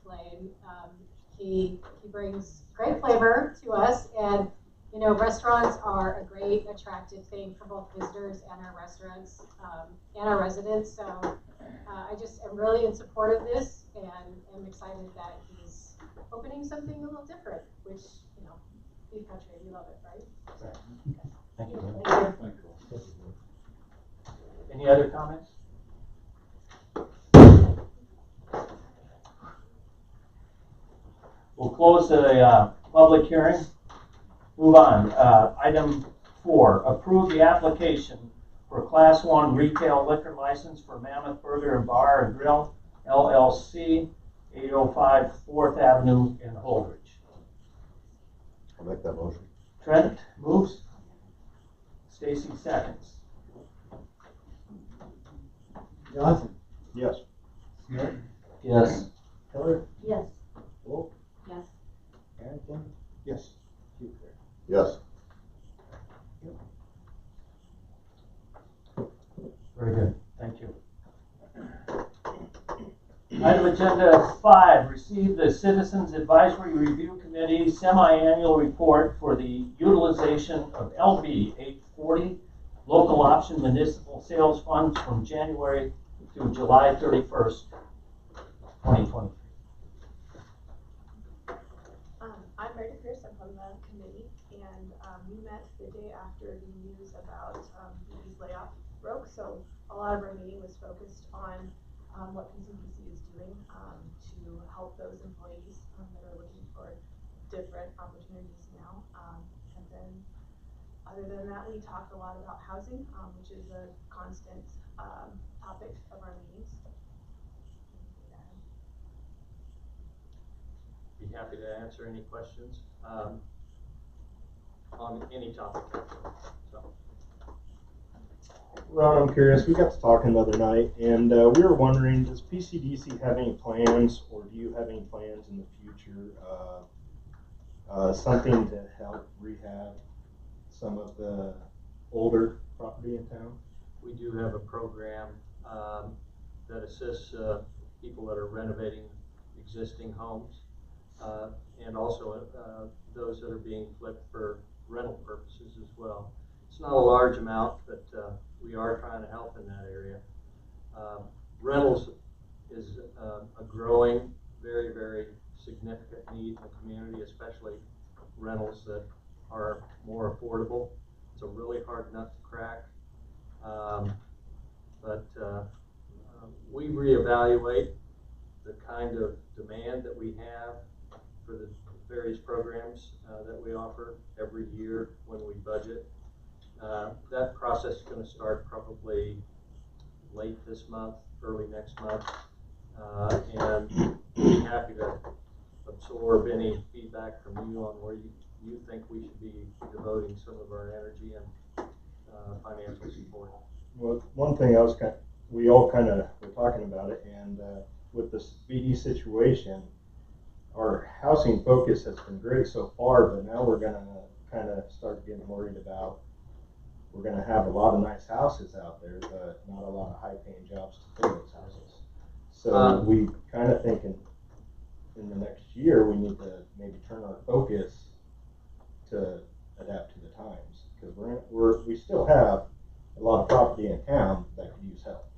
flame. He brings great flavor to us, and you know, restaurants are a great attractive thing for both visitors and our restaurants and our residents. So I just am really in support of this, and am excited that he's opening something a little different, which, you know, beef country, we love it, right? Right. Thank you. Thank you. Any other comments? We'll close the public hearing. Move on. Item 4, approve the application for Class 1 retail liquor license for Mammoth Burger and Bar and Grill, LLC, 805 4th Avenue in Holdrege. I'll make that motion. Trent moves. Stacy seconds. Johnson. Yes. Smith. Yes. Keller. Yes. Wolf. Yes. Harrington. Yes. Huber. Yes. Very good. Thank you. Item agenda 5, receive the Citizens Advisory Review Committee semi-annual report for the utilization of LB 840 local option municipal sales funds from January to July 31st, 2023. I'm Meredith Pierce. I'm from the committee, and we met the day after the news about BD's layoff broke. So a lot of our meeting was focused on what PCPC is doing to help those employees that are looking for different opportunities now. And then, other than that, we talked a lot about housing, which is a constant topic of our meetings. Be happy to answer any questions on any topic. So. Ron, I'm curious, we got to talking the other night, and we were wondering, does PCDC have any plans, or do you have any plans in the future, something to help rehab some of the older property in town? We do have a program that assists people that are renovating existing homes, and also those that are being flipped for rental purposes as well. It's not a large amount, but we are trying to help in that area. Rentals is a growing, very, very significant need in the community, especially rentals that are more affordable. It's a really hard nut to crack. But we reevaluate the kind of demand that we have for the various programs that we offer every year when we budget. That process is going to start probably late this month, early next month, and we'll be happy to absorb any feedback from you on where you think we should be devoting some of our energy and financial support. Well, one thing we all kind of were talking about it, and with this BD situation, our housing focus has been great so far, but now we're going to kind of start getting worried about, we're going to have a lot of nice houses out there, but not a lot of high-paying jobs to fill those houses. So we kind of thinking in the next year we need to maybe turn our focus to adapt to the times, because we still have a lot of property in town that could use help.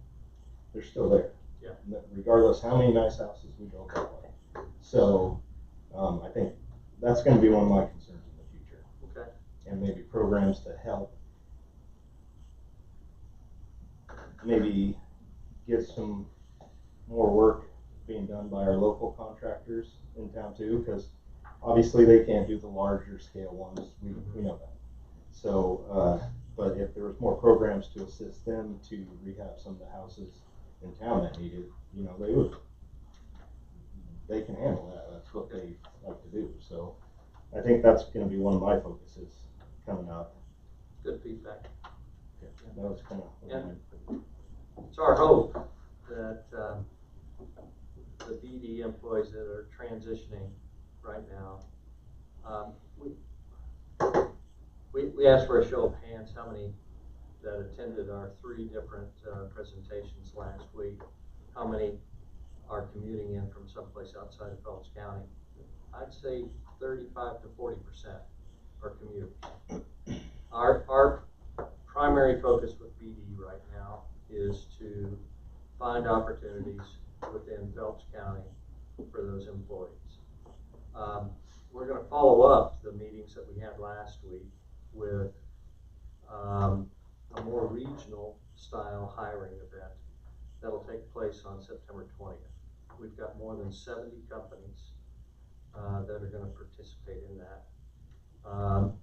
They're still there. Yeah. Regardless how many nice houses we build that way. So I think that's going to be one of my concerns in the future. Okay. And maybe programs to help maybe get some more work being done by our local contractors in town too, because obviously they can't do the larger scale ones. We know that. So, but if there was more programs to assist them to rehab some of the houses in town that need it, you know, they can handle that. That's what they like to do. So I think that's going to be one of my focuses coming up. Good feedback. Okay. That was kind of it's our hope that the BD employees that are transitioning right now, we asked for a show of hands how many that attended our 3 different presentations last week, how many are commuting in from someplace outside of Phelps County. I'd say 35 to 40% are commuters. Our primary focus with BD right now is to find opportunities within Phelps County for those employees. We're going to follow up the meetings that we had last week with a more regional style hiring event that'll take place on September 20th. We've got more than 70 companies that are going to participate in that.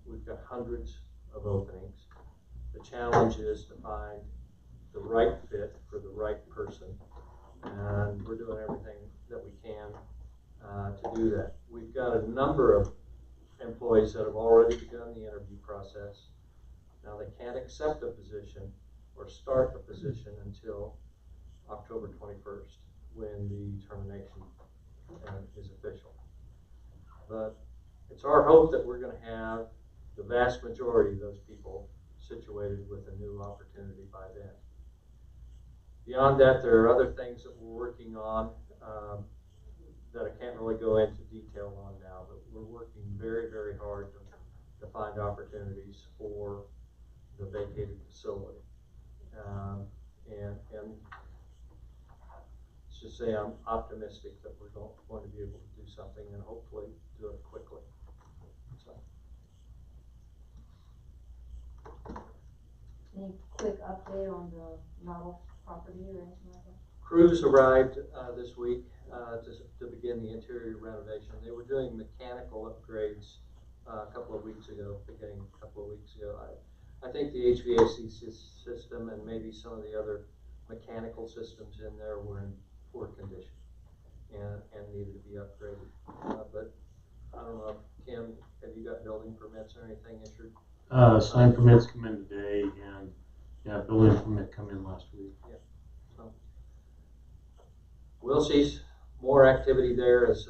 We've got hundreds of openings. The challenge is to find the right fit for the right person, and we're doing everything that we can to do that. We've got a number of employees that have already begun the interview process. Now, they can't accept a position or start a position until October 21st, when the termination is official. But it's our hope that we're going to have the vast majority of those people situated with a new opportunity by then. Beyond that, there are other things that we're working on that I can't really go into detail on now, but we're working very, very hard to find opportunities for the vacated facility. And let's just say I'm optimistic that we're going to be able to do something and hopefully do it quickly. So. Any quick update on the novel property or anything like that? Crews arrived this week to begin the interior renovation. They were doing mechanical upgrades beginning a couple of weeks ago. I think the HVAC system and maybe some of the other mechanical systems in there were in poor condition and needed to be upgraded. But I don't know, Kim, have you got building permits or anything issued? Sign permits come in today, and building permit come in last week. Yeah. So we'll see more activity there as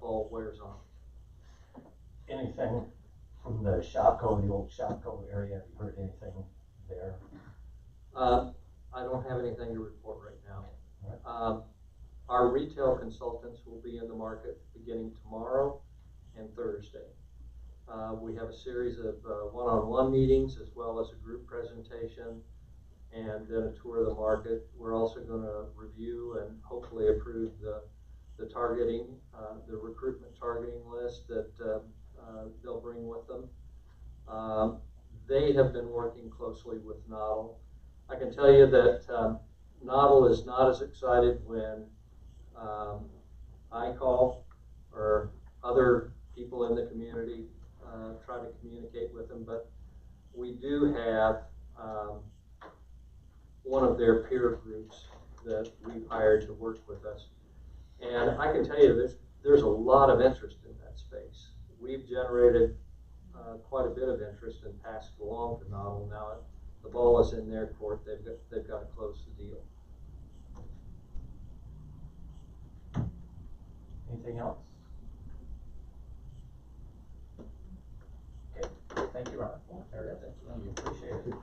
fall wears on. Anything from the Shopko, the old Shopko area? Have you heard anything there? I don't have anything to report right now. Our retail consultants will be in the market beginning tomorrow and Thursday. We have a series of one-on-one meetings as well as a group presentation and then a tour of the market. We're also going to review and hopefully approve the targeting, the recruitment targeting list that they'll bring with them. They have been working closely with Noddle. I can tell you that Noddle is not as excited when I call or other people in the community try to communicate with them, but we do have one of their peer groups that we've hired to work with us. And I can tell you there's a lot of interest in that space. We've generated quite a bit of interest and passed it along to Noddle. Now the ball is in their court. They've got to close the deal. Anything else? Okay, thank you, Ron. We appreciate it.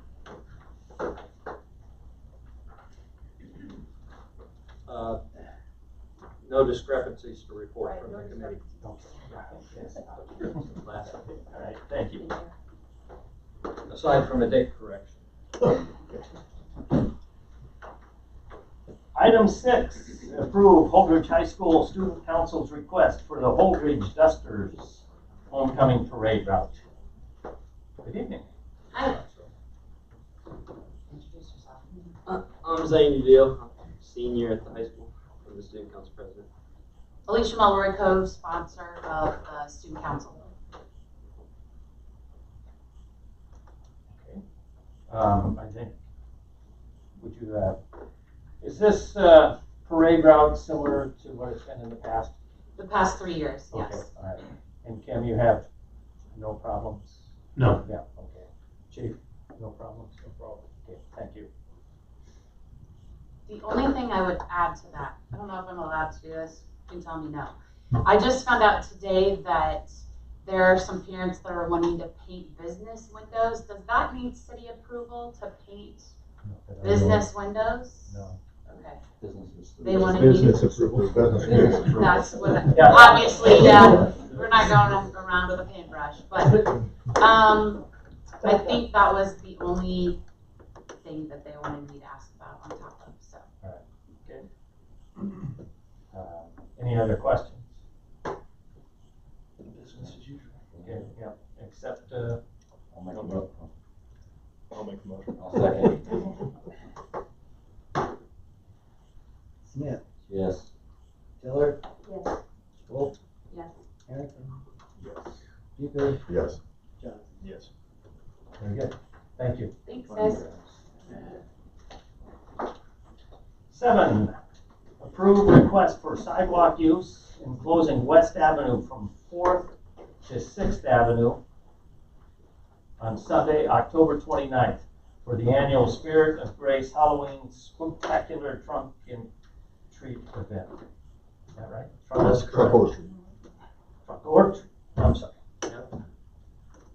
No discrepancies to report Right, from no the committee. Last update. All right, thank you. Aside from a date correction. Item 6, approve Holdrege High School Student Council's request for the Holdrege Dusters Homecoming Parade Route. Good evening. Hi. Introduce yourself. I'm Zane Udil, senior at the high school. I'm the student council president. Alicia Mulroy, co-sponsor of the student council. Okay. I think, would you, is this parade route similar to what it's been in the past? The past 3 years, Okay, yes. all right. And Kim, you have no problems? No. Yeah, okay. Chief, no problems? No problem. Okay, thank you. The only thing I would add to that, I don't know if I'm allowed to do this, you can tell me no. I just found out today that there are some parents that are wanting to paint business windows. Does that need city approval to paint No, business windows? No. Okay. Businesses. They wanted me Business to, approval. Business approval. that's what, Yeah. obviously, yeah, we're not going around with a paintbrush, but, I think that was the only thing that they wanted me to ask about on top of, so. Any other questions? Business as usual. Okay, yeah, except, I'll make a motion. I'll make a motion. I'll second. Smith, Yes. Tiller, Yes. Wolf, Yes. Harrington, Yes. Duker, Yes. Johnson. Yes. very good, thank you. Thanks, guys. 7, approve request for sidewalk use enclosing West Avenue from 4th to 6th Avenue on Sunday, October 29th, for the annual Spirit of Grace Halloween Spooktacular Trunk and Treat event. Is that right? That's Truck correct. or treat. Trunk or treat, I'm sorry. Yep.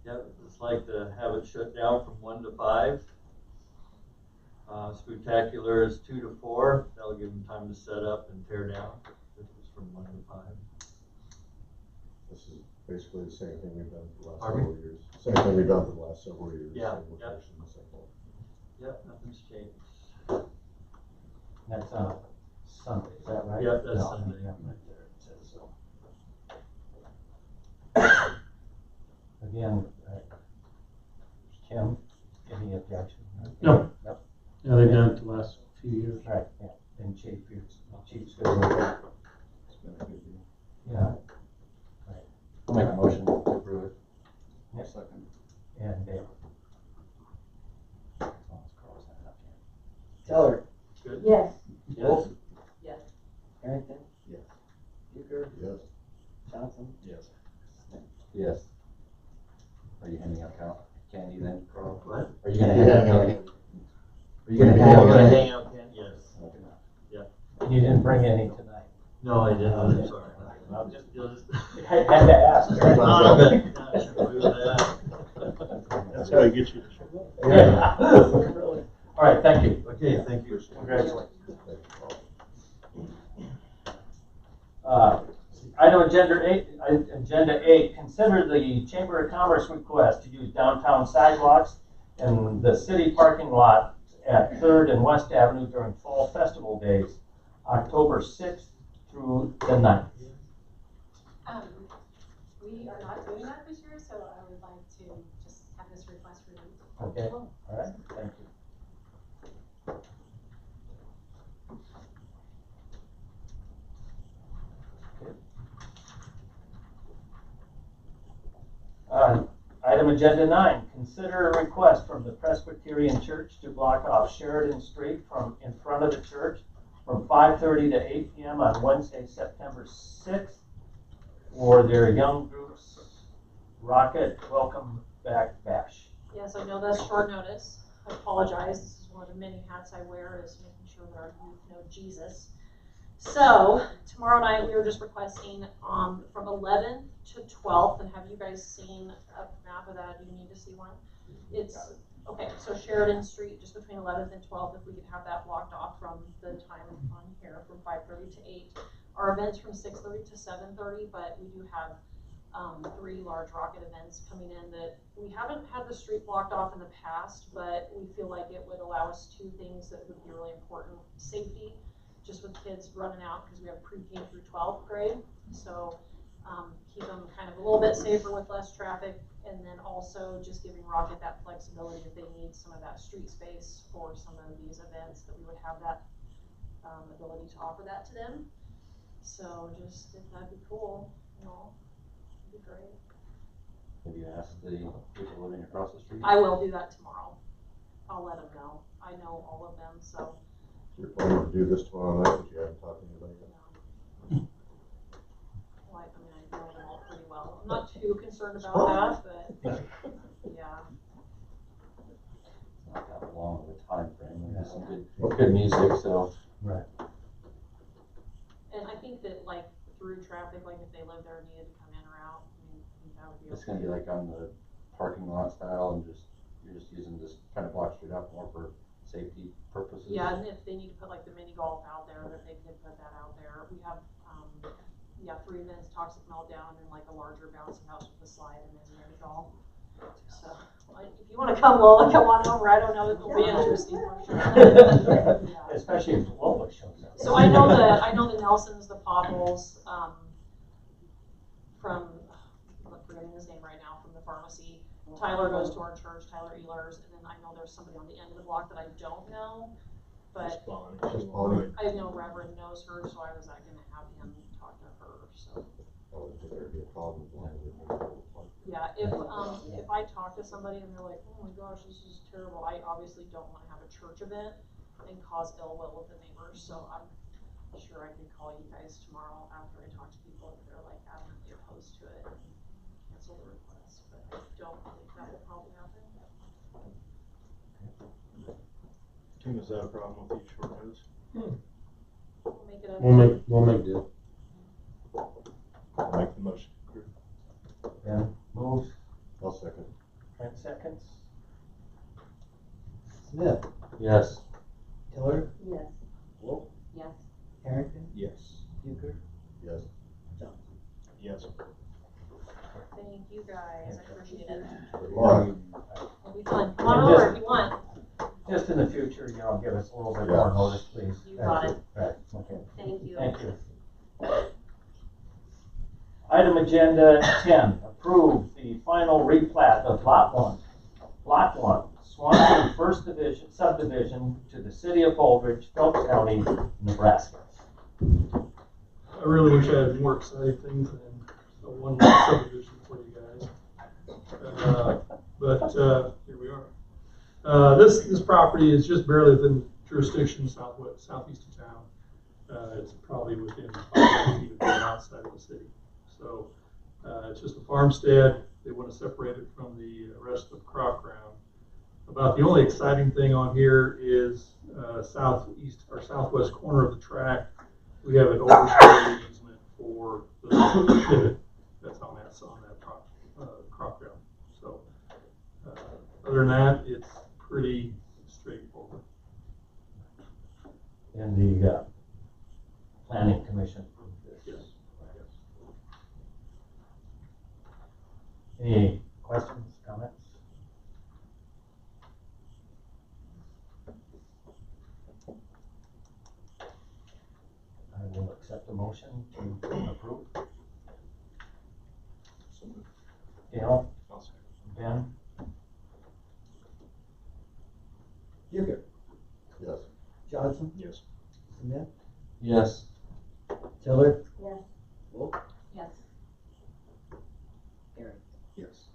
Yep, it's like to have it shut down from 1 to 5. Spectacular is 2 to 4. That'll give them time to set up and tear down. This is from 1 to 5. This is basically the same thing we've done for the last Pardon me? several years. Same thing we've done for the last several years. Yeah, Same yeah. location, same whole. Yep, nothing's changed. That's on Sunday, is that right? Yep, that's No, Sunday. yeah, right there, it says so. Again, Kim, any objection? No. Nope. Yeah, they've done it the last few years. Right, yeah, and Chief's good with it. It's been a good deal. Yeah, I'll make a motion to approve it. Yep. Second. and Dale. Tiller, Good? Yes. Wolf, Yes. Harrington, Yes. Duker, Yes. Johnson. Yes. Yes. Are you handing out candy then, Carl? What? Are you gonna hand out candy? Are you gonna I'm hand out gonna candy? hang out, Ken, yes. You didn't bring any tonight. No, I didn't, I'm sorry. Well, just- Just. Had to ask. Every time. Not a bit. No, I shouldn't do that. That's how you get you to show up. Yeah. All right, thank you. Okay, thank you. Congratulations. Item agenda 8, consider the Chamber of Commerce request to use downtown sidewalks and the city parking lot at 3rd and West Avenue during Fall Festival Days, October 6th through the 9th. We are not doing that this year, so I would like to just have this request removed. Okay, all right, thank you. Item agenda 9, consider a request from the Presbyterian Church to block off Sheridan Street from in front of the church from 5:30 to 8 p.m. on Wednesday, September 6th for their young group's Rocket Welcome Back Bash. Yes, I know that's short notice. I apologize. This is one of the many hats I wear, is making sure that our youth know Jesus. So tomorrow night we were just requesting from 11th to 12th, and have you guys seen a map of that? Do you need to see one? It's okay. So Sheridan Street, just between 11th and 12th, if we could have that blocked off from the time on here from 5:30 to 8. Our events from 6:30 to 7:30, but we do have 3 large rocket events coming in that we haven't had the street blocked off in the past, but we feel like it would allow us 2 things that would be really important: safety, just with kids running out because we have pre-K through 12th grade, so keep them kind of a little bit safer with less traffic, and then also just giving Rocket that flexibility if they need some of that street space for some of these events, that we would have that ability to offer that to them. So just, if that'd be cool, you know, it'd be great. Have you asked the people living across the street? I will do that tomorrow. I'll let them know. I know all of them, so. You're planning to do this tomorrow night, but you haven't talked to anybody yet? Well, I mean, I know them all pretty well. I'm not too concerned about that, but yeah. It's not that long of a time frame. There's some good music, so. Right. And I think that, like, through traffic, like if they live there and needed to come in or out, I mean, I think that would be okay. It's gonna be like on the parking lot style and you're just using this kind of block street out more for safety purposes? Yeah, and if they need to put like the mini golf out there, that they can put that out there. We have, 3 events, toxic meltdown, and like a larger bouncing house with a slide, and then mini golf. So, if you wanna come, Lola, come on over, I don't know, it'll be interesting for sure. Yeah. Especially if Lola shows up. So I know the Nelsons, the Pottles, from, I'm forgetting his name right now, from the pharmacy. Tyler goes to our church, Tyler Ehlers, and then I know there's somebody on the end of the block that I don't know, but Just Bonnie. I know Reverend knows her, so I was gonna have him talk to her, so. I would think there'd be a problem with that. Yeah, if I talk to somebody and they're like, oh my gosh, this is terrible, I obviously don't wanna have a church event and cause ill will with the neighbors, so I'm sure I could call you guys tomorrow after I talk to people if they're like adamantly opposed to it and cancel the request, but I don't think that will probably happen. Tim, is that a problem with you, short notice? We'll make it up. We'll make do. I'll make the motion. Ben moves, I'll second. Trent seconds. Smith, Yes. Tiller, Yes. Wolf, Yes. Harrington, Yes. Euchre, Yes. Johnson. Yes. Thank you guys, I appreciate it. Good luck. It'll be fun. Come on over if you want. Just in the future, give us a little bit more notice, please. You got it. Right, okay. Thank you. Thank you. Item agenda 10, approve the final replat of Lot 1, Swanson First Division subdivision to the city of Holdrege, Phelps County, Nebraska. I really wish I had more exciting things than a one lot subdivision for you guys. But here we are. This property is just barely within jurisdiction southeast of town. It's probably within 5 feet of being outside of the city. So it's just a farmstead. They want to separate it from the rest of the crop ground. About the only exciting thing on here is southeast or southwest corner of the tract. We have an overspray easement for the pivot that's on that crop ground. So other than that, it's pretty straightforward. And the planning commission approved this. Yes. Any questions, comments? I will accept the motion to approve. Dale, I'll second. Ben, Euchre, Yes. Johnson, Yes. Smith, Yes. Tiller, Yes. Wolf, Yes. Harrington. Yes.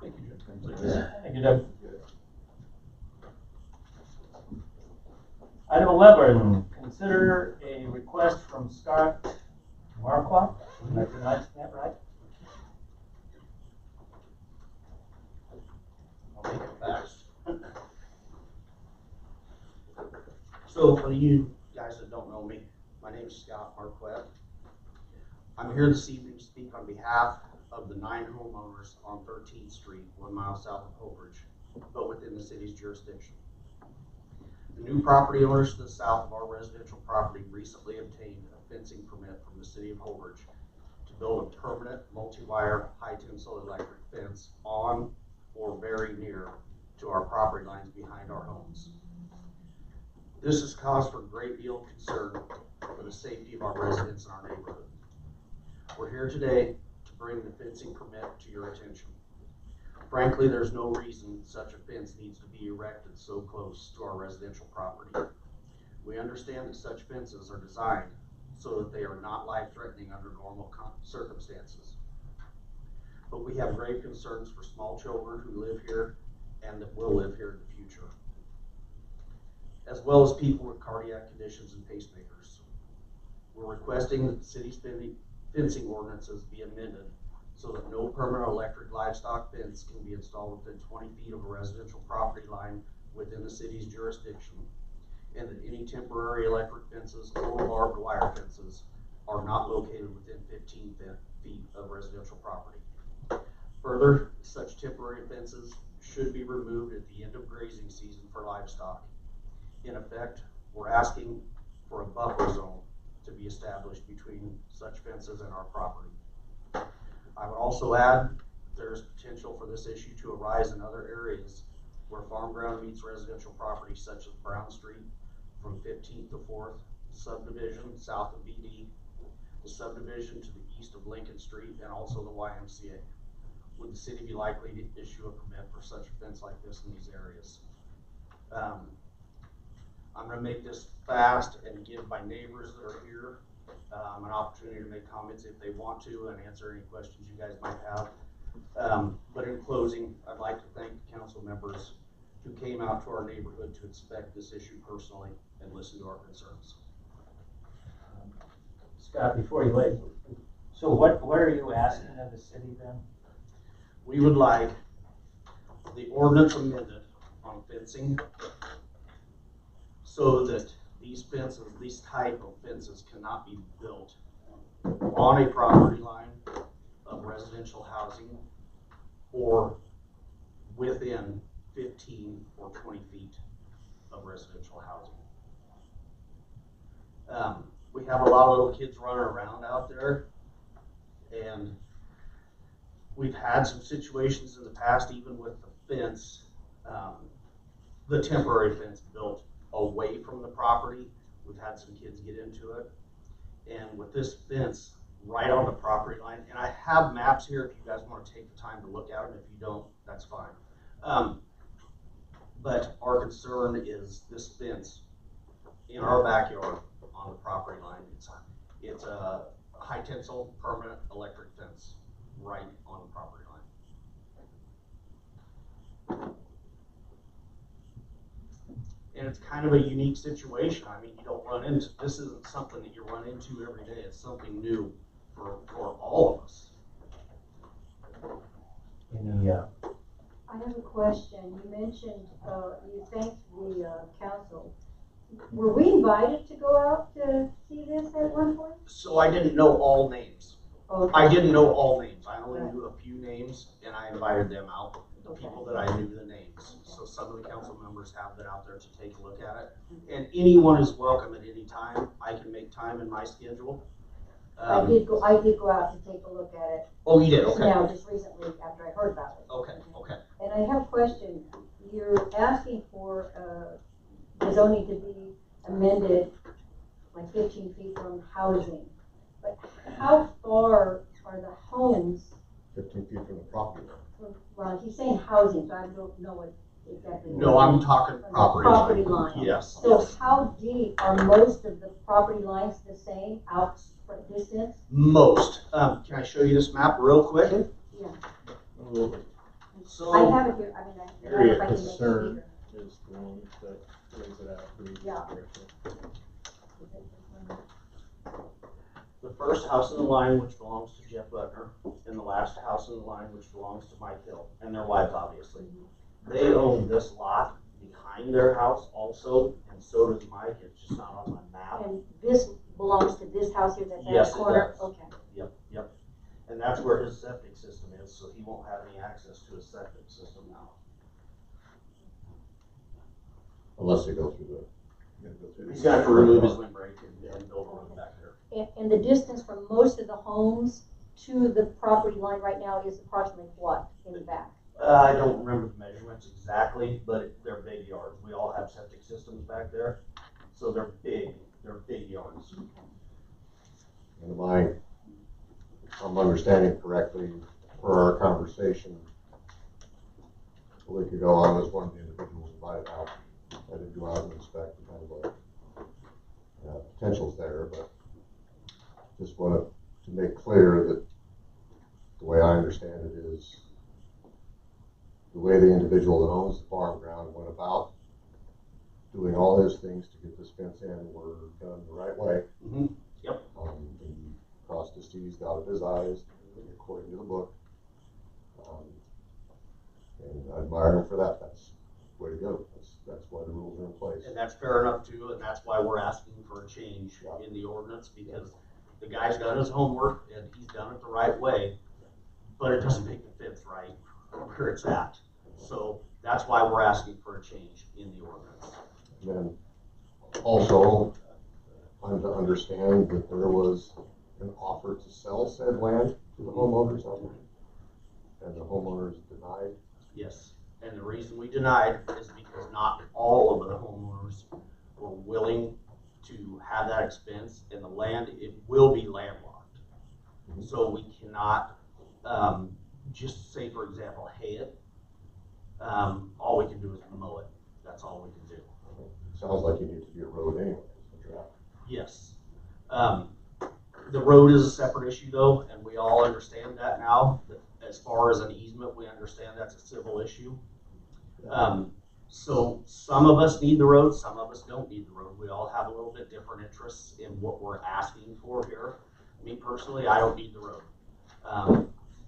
Thank you, Jim. thank you, Doug. Item 11, consider a request from Scott Marquardt. Am I pronouncing that right? I'll make it fast. So for you guys that don't know me, my name is Scott Marquette. I'm here this evening to speak on behalf of the 9 homeowners on 13th Street, 1 mile south of Holdrege, but within the city's jurisdiction. The new property owners to the south of our residential property recently obtained a fencing permit from the city of Holdrege to build a permanent multi-wire high tensile electric fence on or very near to our property lines behind our homes. This has caused for a great deal of concern for the safety of our residents in our neighborhood. We're here today to bring the fencing permit to your attention. Frankly, there's no reason such a fence needs to be erected so close to our residential property. We understand that such fences are designed so that they are not life-threatening under normal circumstances. But we have grave concerns for small children who live here and that will live here in the future, as well as people with cardiac conditions and pacemakers. We're requesting that the city's fencing ordinances be amended so that no permanent electric livestock fence can be installed within 20 feet of a residential property line within the city's jurisdiction, and that any temporary electric fences or barbed wire fences are not located within 15 feet of residential property. Further, such temporary fences should be removed at the end of grazing season for livestock. In effect, we're asking for a buffer zone to be established between such fences and our property. I would also add there's potential for this issue to arise in other areas where farm ground meets residential property, such as Brown Street from 15th to 4th, Subdivision south of BD, the Subdivision to the east of Lincoln Street, and also the YMCA. Would the city be likely to issue a permit for such a fence like this in these areas? I'm going to make this fast and give my neighbors that are here an opportunity to make comments if they want to and answer any questions you guys might have. But in closing, I'd like to thank the council members who came out to our neighborhood to inspect this issue personally and listen to our concerns. Scott, before you leave, so what are you asking of the city then? We would like the ordinance amended on fencing so that these fences, these type of fences cannot be built on a property line of residential housing or within 15 or 20 feet of residential housing. We have a lot of little kids running around out there, and we've had some situations in the past, even with the fence, the temporary fence built away from the property. We've had some kids get into it. And with this fence right on the property line, and I have maps here if you guys want to take the time to look at them. If you don't, that's fine. But our concern is this fence in our backyard on the property line. It's a high tensile permanent electric fence right on the property line. And it's kind of a unique situation. I mean, you don't run into, this isn't something that you run into every day. It's something new for all of us. Any, I have a question. You mentioned, you thanked the council. Were we invited to go out to see this at one point? So I didn't know all names. Okay. I didn't know all names. I only knew a few names, and I invited them out, the people that I knew the names. So some of the council members have been out there to take a look at it. And anyone is welcome at any time. I can make time in my schedule. I did go out to take a look at it. Oh, you did? Okay. Now, just recently after I heard about it. Okay, okay. And I have a question. You're asking for the zoning to be amended like 15 feet from housing. But how far are the homes? 15 feet from the property line. Well, he's saying housing, so I don't know what exactly. No, I'm talking property line. Yes. Yes. So how deep are most of the property lines the same out for distance? Most. Can I show you this map real quick? Yeah. So I have it here. I mean, I don't know if I Area can make it concern bigger. is the one that lays it out pretty Yeah. directly. the first house in the line, which belongs to Jeff Butner, and the last house in the line, which belongs to Mike Hill, and their wives, obviously. They own this lot behind their house also, and so does Mike. It's just not on my map. And this belongs to this house here that's at Yes, the it corner? does. Okay. Yep, yep. And that's where his septic system is, so he won't have any access to his septic system now. Unless they go through the, He's gonna have to remove his windbreak and build a road back there. And the distance from most of the homes to the property line right now is approximately what in the back? I don't remember the measurements exactly, but they're big yards. We all have septic systems back there, so they're big yards. and if I'm understanding correctly, for our conversation a week ago, I was one of the individuals invited out. I did go out and inspect the kind of potentials there, but just wanted to make clear that the way I understand it is the way the individual that owns the farm ground went about doing all his things to get this fence in were done the right way. Mm-hmm. Yep. He crossed his T's, dotted his I's, according to the book. And I admire him for that. That's the way to go. That's why the rules are in place. And that's fair enough too, and that's why we're asking for a change in the ordinance, because the guy's done his homework and he's done it the right way, but it doesn't make the fence right where it's at. so that's why we're asking for a change in the ordinance. Then also, I'm to understand that there was an offer to sell said land to the homeowners out there, and the homeowners denied. Yes, and the reason we denied is because not all of the homeowners were willing to have that expense, and the land, it will be landlocked. So we cannot, just say for example, hay it. All we can do is mow it. That's all we can do. Sounds like you need to be a road anyway. Yes. The road is a separate issue though, and we all understand that now. As far as an easement, we understand that's a civil issue. So some of us need the road, some of us don't need the road. We all have a little bit different interests in what we're asking for here. Me personally, I don't need the road.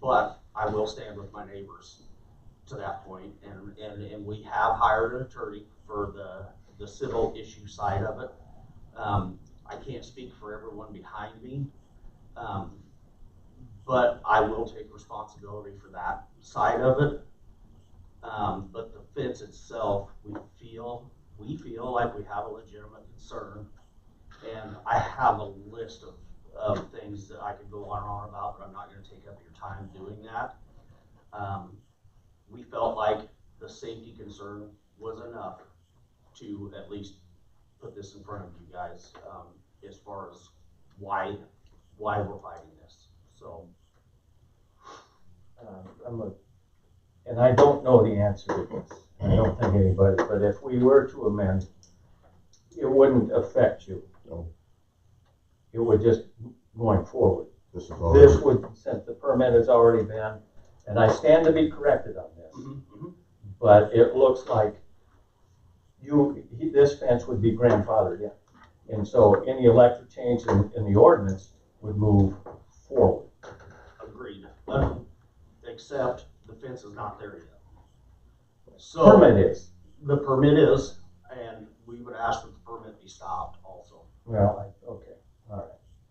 But I will stand with my neighbors to that point, and we have hired an attorney for the civil issue side of it. I can't speak for everyone behind me, but I will take responsibility for that side of it. But the fence itself, we feel like we have a legitimate concern, and I have a list of things that I could go on and on about, but I'm not going to take up your time doing that. We felt like the safety concern was enough to at least put this in front of you guys, as far as why we're fighting this. So, and I don't know the answer to this. I don't think anybody, but if we were to amend, it wouldn't affect you. No. It would just, going forward. This would, since the permit has already been, and I stand to be corrected on this, but it looks like this fence would be grandfathered in. And so any electric change in the ordinance would move forward. agreed. Except the fence is not there yet. So Permit is. the permit is, and we would ask that the permit be stopped also. Well, okay, all right.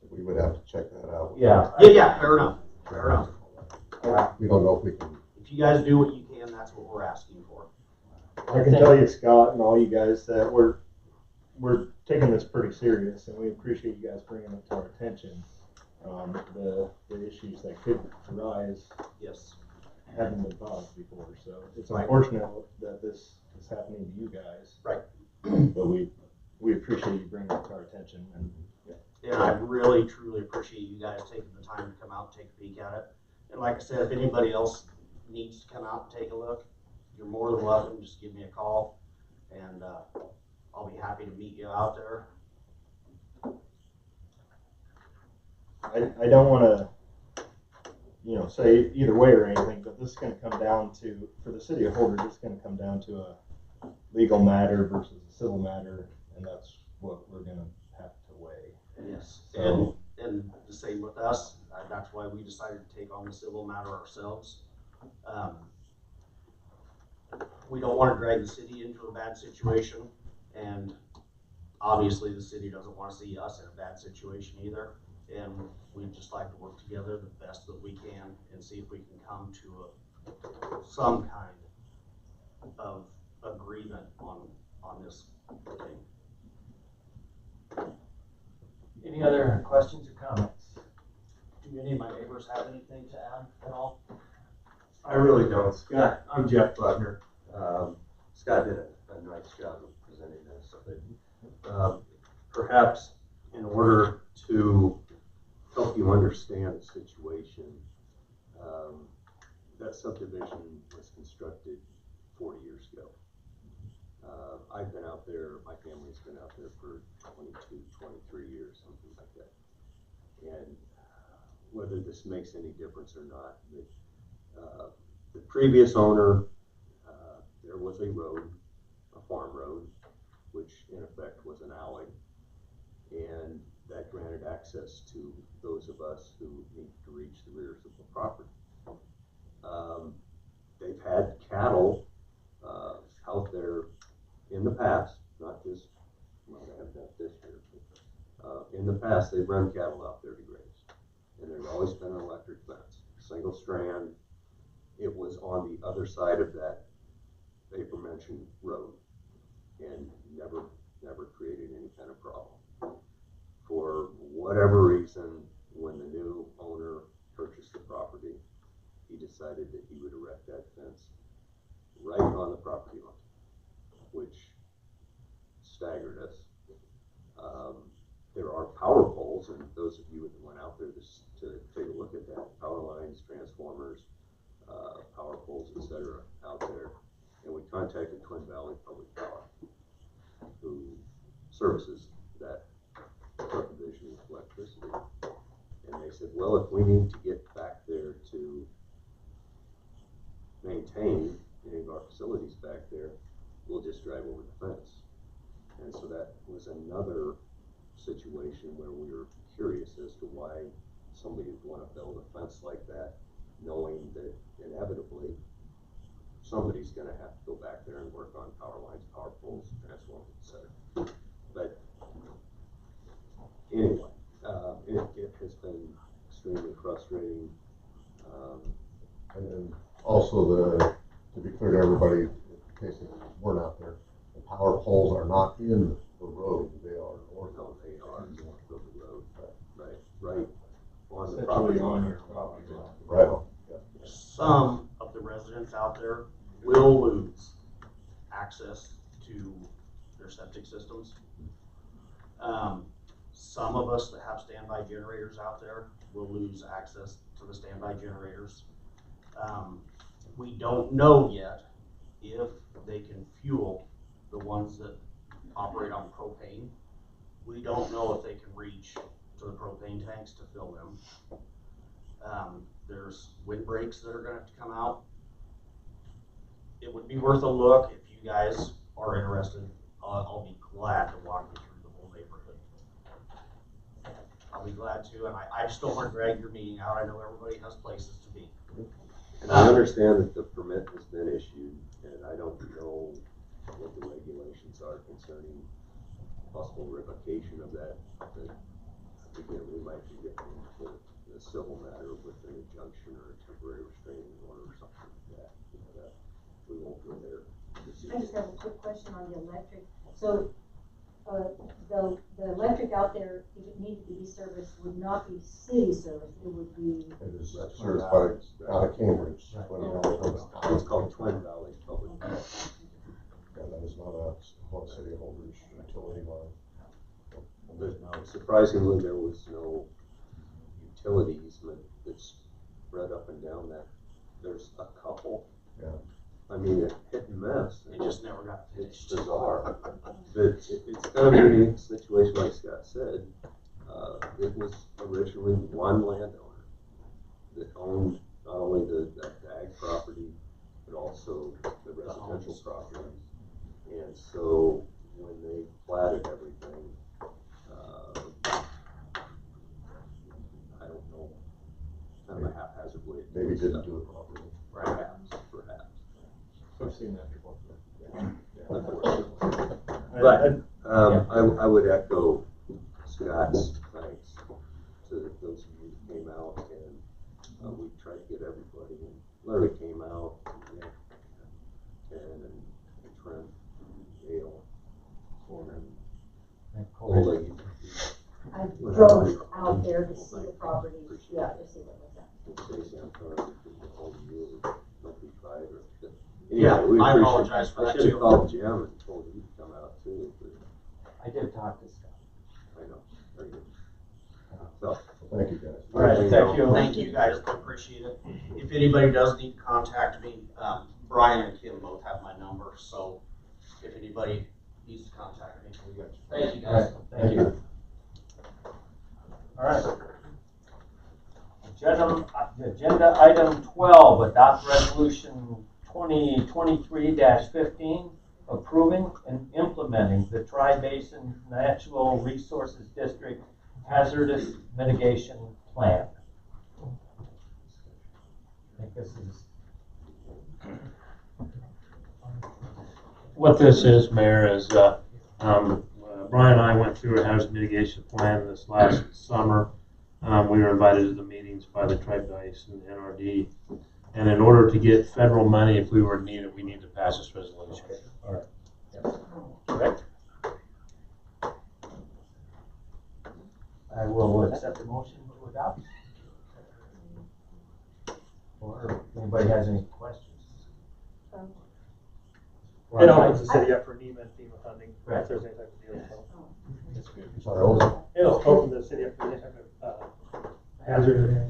We would have to check that out. Yeah. Yeah, fair enough. Fair enough. We don't know if we can. If you guys do what you can, that's what we're asking for. I can tell you, Scott, and all you guys, that we're taking this pretty serious, and we appreciate you guys bringing it to our attention. The issues that could arise Yes. haven't been thought of before, so it's Right. unfortunate that this is happening to you guys. Right. But we appreciate you bringing it to our attention, and And I really, truly appreciate you guys taking the time to come out and take a peek at it. And like I said, if anybody else needs to come out and take a look, you're more than welcome. Just give me a call, and I'll be happy to meet you out there. I don't want to, say either way or anything, but this is going to come down to, for the city of Holdrege, it's going to come down to a legal matter versus a civil matter, and that's what we're going to have to weigh. Yes. So- And the same with us. That's why we decided to take on the civil matter ourselves. We don't want to drag the city into a bad situation, and obviously the city doesn't want to see us in a bad situation either. And we'd just like to work together the best that we can and see if we can come to some kind of agreement on this thing. Any other questions or comments? Do any of my neighbors have anything to add at all? I really don't. Scott, I'm Jeff Butner. Scott did a nice job of presenting this, but perhaps in order to help you understand the situation, that subdivision was constructed 40 years ago. I've been out there, my family's been out there for 22, 23 years, something like that. And whether this makes any difference or not, the previous owner, there was a road, a farm road, which in effect was an alley, and that granted access to those of us who need to reach the rears of the property. They've had cattle out there in the past, not just, well, they haven't done it this year, but in the past they've run cattle out there to graze, and there's always been an electric fence, single strand. It was on the other side of that aforementioned road and never created any kind of problem. For whatever reason, when the new owner purchased the property, he decided that he would erect that fence right on the property line, which staggered us. There are power poles, and those of you that went out there to take a look at that, power lines, transformers, power poles, etc., out there. And we contacted Twin Valley Public Power, who services that subdivision with electricity. And they said, well, if we need to get back there to maintain any of our facilities back there, we'll just drive over the fence. And so that was another situation where we were curious as to why somebody would want to build a fence like that, knowing that inevitably somebody's going to have to go back there and work on power lines, power poles, transformers, etc. But anyway, it has been extremely frustrating. And then also to be clear to everybody, in case we're not there, the power poles are not in the road, they are north of They are north of the road, right on the Essentially property on line. your property line. right on. Yeah. Some of the residents out there will lose access to their septic systems. Some of us that have standby generators out there will lose access to the standby generators. We don't know yet if they can fuel the ones that operate on propane. We don't know if they can reach to the propane tanks to fill them. There's windbreaks that are going to have to come out. It would be worth a look if you guys are interested. I'll be glad to walk you through the whole neighborhood. I'll be glad to, and I just don't want to drag your meeting out. I know everybody has places to be. And I understand that the permit has been issued, and I don't know what the regulations are concerning possible revocation of that. But again, we might be getting into a civil matter with an injunction or a temporary restraining order or something like that. We won't go there. I just have a quick question on the electric. So, the electric out there, if it needed to be serviced, would not be city service, it would be. It is serviced out of Cambridge. It's called Twin Valley Public Power. Yeah, that is not a city of Holdrege utility line. But surprisingly, there was no utility easement that's spread up and down that. There's a couple. Yeah. I mean, it hit and miss. It just never got It's finished. bizarre. But it's kind of a unique situation, like Scott said. It was originally one landowner that owned not only the ag property, but also the residential property. And so when they platted everything, I don't know, kind of a haphazard way. Maybe didn't do it properly. Perhaps. I've seen that before. But I would echo Scott's thanks to those of you who came out, and we tried to get everybody. And Larry came out, and Ken and Trent, Dale, and Holdrege. I drove out there to see the property, yeah, to see what was that. Stacy, I'm sorry to hold you, nobody tried or. Yeah, we I appreciate- apologize for that I should have too. called Jim and told you to come out too, but I did talk to Scott. I know. Very good. So, Thank you, guys. All right, thank you. Thank you guys, I appreciate it. If anybody does need to contact me, Brian and Kim both have my number, so if anybody needs to contact me, we got you. Thank you guys. Thank you. All right. Agenda item 12, adopt resolution 2023-15, approving and implementing the Tri-Basin Natural Resources District Hazardous Mitigation Plan. I think this is. What this is, Mayor, is Brian and I went through a hazard mitigation plan this last summer. We were invited to the meetings by the Tri-Basin NRD. And in order to get federal money, if we were to need it, we need to pass this resolution. All right. Yep. Correct? I will accept the motion to adopt. Or if anybody has any questions? It opens the city up for NEMA and FEMA funding, Right. if there's any type of deal, so. That's good. Sorry, It'll open the city up for any type of, hazard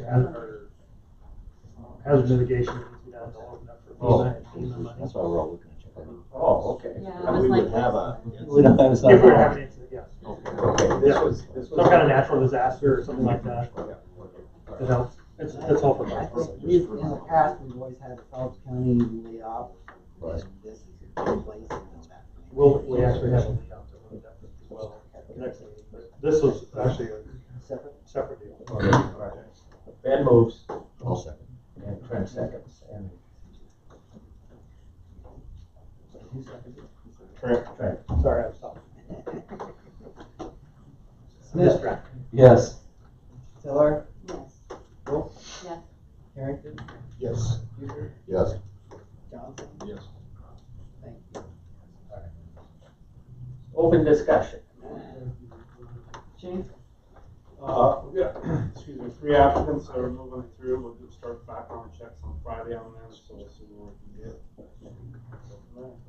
mitigation needs to be done, they'll open up for FEMA and FEMA money. That's why we're all looking at you. Oh, okay. Yeah, And I was we like, would have a. We don't have a. If we were having an incident, yes. Okay, Yeah. this was. Some kind of natural disaster or something like that, it helps, it's all for I us. think we've, in the past, we've always had a Phelps County layoff. Right. And this is replacing that. We actually have a layout that runs that as well, connects it, but this was actually a separate deal. All right. Ben moves I'll second. and Trent seconds and. Who seconded? Trent. Sorry, I was stopping. Smith. Distracted. Yes. Tiller. yes. Wolf. Yes. Harrington. Yes. Huger. Yes. Johnson. Yes. Thank you. Open discussion. Chief. Yeah, excuse me, 3 applicants that are moving through, we'll just start background checks on Friday on them, so we'll see what we can get.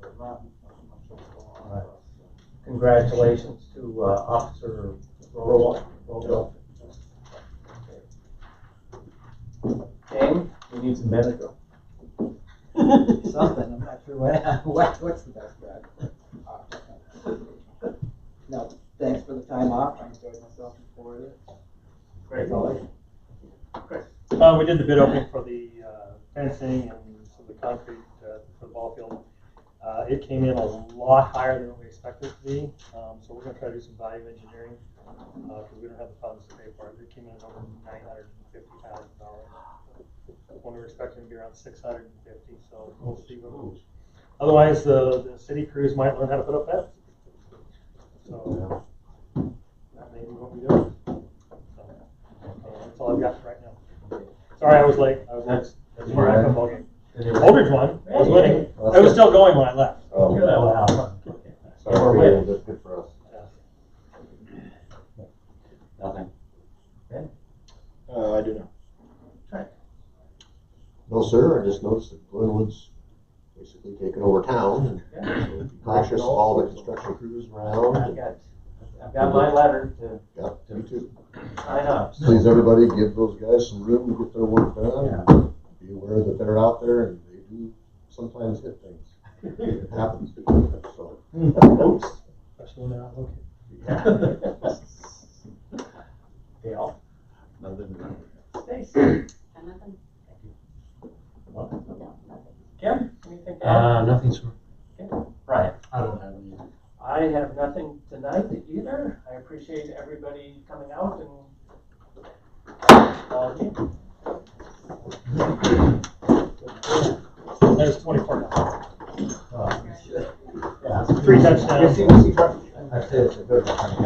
If not, nothing much else going on for us, so. Congratulations to Officer Roll. James, we need some Benadryl. Something, I'm not sure what's the best drug. No, thanks for the time off, I enjoyed myself in Florida. Great, Ollie. We did the bid opening for the fencing and some of the concrete for the ball field. It came in a lot higher than what we expected it to be, so we're gonna try to do some value engineering, because we don't have the funds to pay for it. It came in at over $950,000. When we were expecting to be around 650, so we'll see what moves. Otherwise, the city crews might learn how to put up fence. So that may be what we do. So, that's all I've got right now. Sorry, I was late. I was late. That's where I football game. Holdrege won. I was winning. I was still going when I left. Oh, Good, wow. sorry, for you, that's good for us. Nothing. I do not. No, sir, I just noticed that Glenwood's basically taken over town, and so be cautious of all the construction crews around. I've got my letter to Yeah, me too. sign up. so- Please, everybody, give those guys some room to get their work done. Be aware that they're out there and they do sometimes hit things. It happens, so. Oops. Especially when they're not located. Dale. Nothing. Stacy. Got nothing. Kim, anything to add? Nothing, sir. Brian. I don't have any. I have nothing tonight either. I appreciate everybody coming out and all of you. There's 24 now. Yeah. 3 touchdowns. That's it, it's a good one.